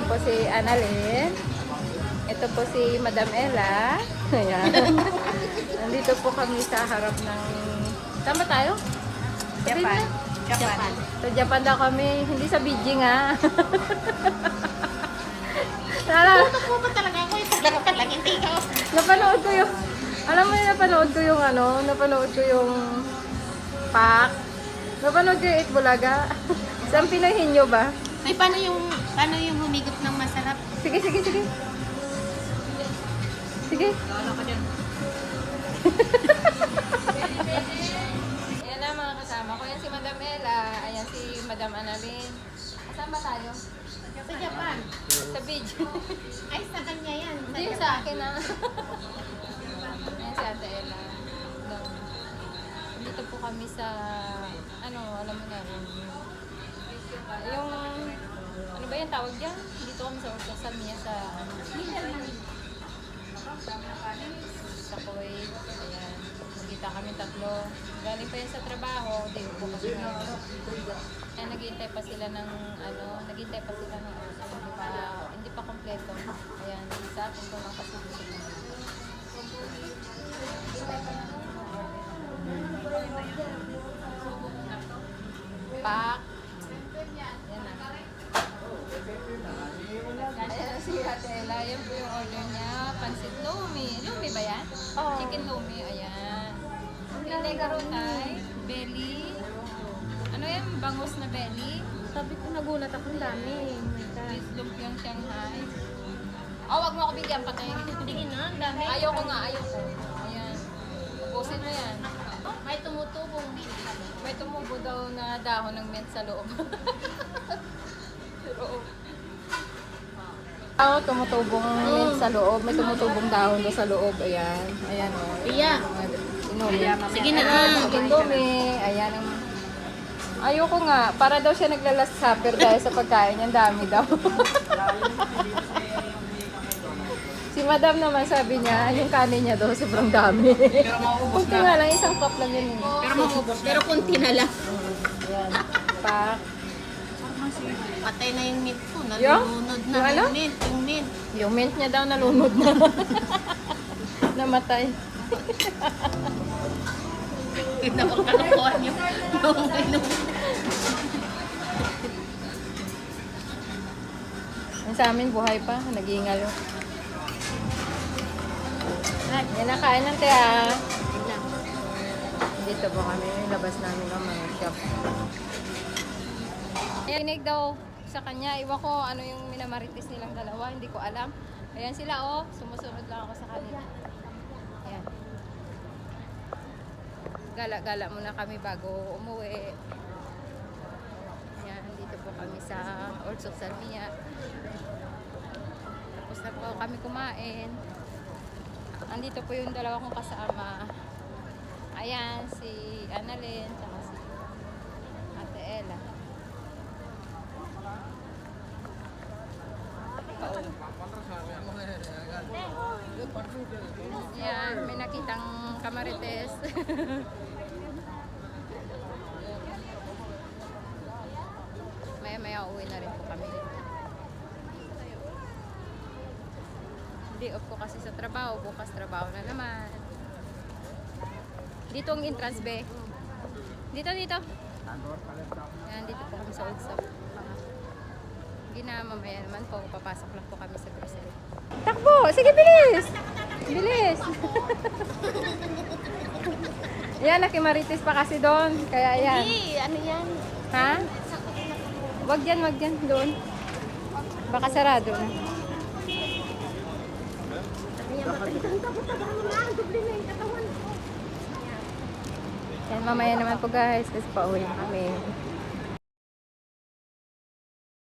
Ayan po si Annalyn. Ito po si Madam Ella. Ayan. Nandito po kami sa harap ng... Saan ba tayo? Japan. Japan. Sa Japan daw kami. Hindi sa Beijing ha. Ako ba talaga ako? Ipaglaro ka lang, hindi ka. Napanood ko yung... Alam mo yung napanood ko yung ano? Napanood ko yung... Pak. Napanood ko yung Itbulaga. Saan Pinoyhin nyo ba? Ay, paano yung humigop ng masarap? Sige, sige, sige. Sige. Ano ka dyan? Ayan na mga kasama ko. Yan si Madam Ella. Ayan si Madam Annalyn. Saan ba tayo? Sa Japan. Sa beach. Ay, sa kanya yan. Hindi sa akin na. Ayan si Ate Ella. Dito po kami sa, ano, alam mo na, yung, ano ba yan tawag dyan? Dito kami sa Orso Samia sa, sa Kuwait. Ayan. Magkita kami tatlo. Galing pa yan sa trabaho. Di upo kami ngayon. Ayan, naghihintay pa sila ng, ano, naghihintay pa sila ng, hindi pa kompleto. Ayan, sa akin ko lang kasi gusto ko. Pak. Yan na. Ayan si Ate Ella. Yan po yung order niya. Pansit Lumi. Lumi ba yan? Oo. Chicken Lumi. Ayan. Pinay garotay. Belly. Ano yan? Bangus na belly. Sabi ko, nagulat ako ang dami. With lumpiang Shanghai. Oh, wag mo ako bigyan. Patayin. Tingin na, ang dami. Ayoko nga. Ayoko. Ayan. Ubusin mo yan. May tumutubong. May tumubo daw na dahon ng mint sa loob. Oo, tumutubong mint sa loob. May tumutubong dahon doon sa loob. Ayan. Ayan o. Iya. Sige na. Chicken Lumi. Ayan ang... Ayoko nga. Para daw siya naglalast supper dahil sa pagkain. Ang dami daw. Si Madam naman sabi niya, yung kanin niya daw sobrang dami. Pero mauubos Kunti nga lang, isang cup lang yun. Pero mauubos. Pero kunti na lang. Ayan. Pak. Patay na yung mint ko. Yung? Nalunod na Yung ano? yung mint. Yung mint. Yung mint niya daw nalunod na. Namatay. Pinapagkalokohan yung Yung sa amin, buhay pa. Nag-iingalo. Yan na, kain ng tiya. Dito po kami. Labas namin ng mga shop. Kinig daw sa kanya. Iwan ko ano yung minamarites nilang dalawa. Hindi ko alam. Ayan sila oh. Sumusunod lang ako sa kanila. Ayan. Gala-gala muna kami bago umuwi. Ayan. Dito po kami sa Orso Samia. Tapos na po kami kumain. Andito po yung dalawa kong kasama. Ayan, si Annalyn, saka si Ate Ella. Ayan, may nakitang kamarites. Maya-maya uwi na rin po kami. Day off ko kasi sa trabaho. Bukas trabaho na naman. Dito ang entrance be. Dito, dito. Yan, dito po kami sa Old Stop. Mamaya naman po. Papasok lang po kami sa grocery. Takbo! Sige, bilis! Bilis! Yan, nakimarites pa kasi doon. Kaya yan. Hindi, ano yan? Ha? Wag dyan, wag dyan. Doon. Baka sarado na. Yan, mamaya naman po guys, kasi pauwi na kami.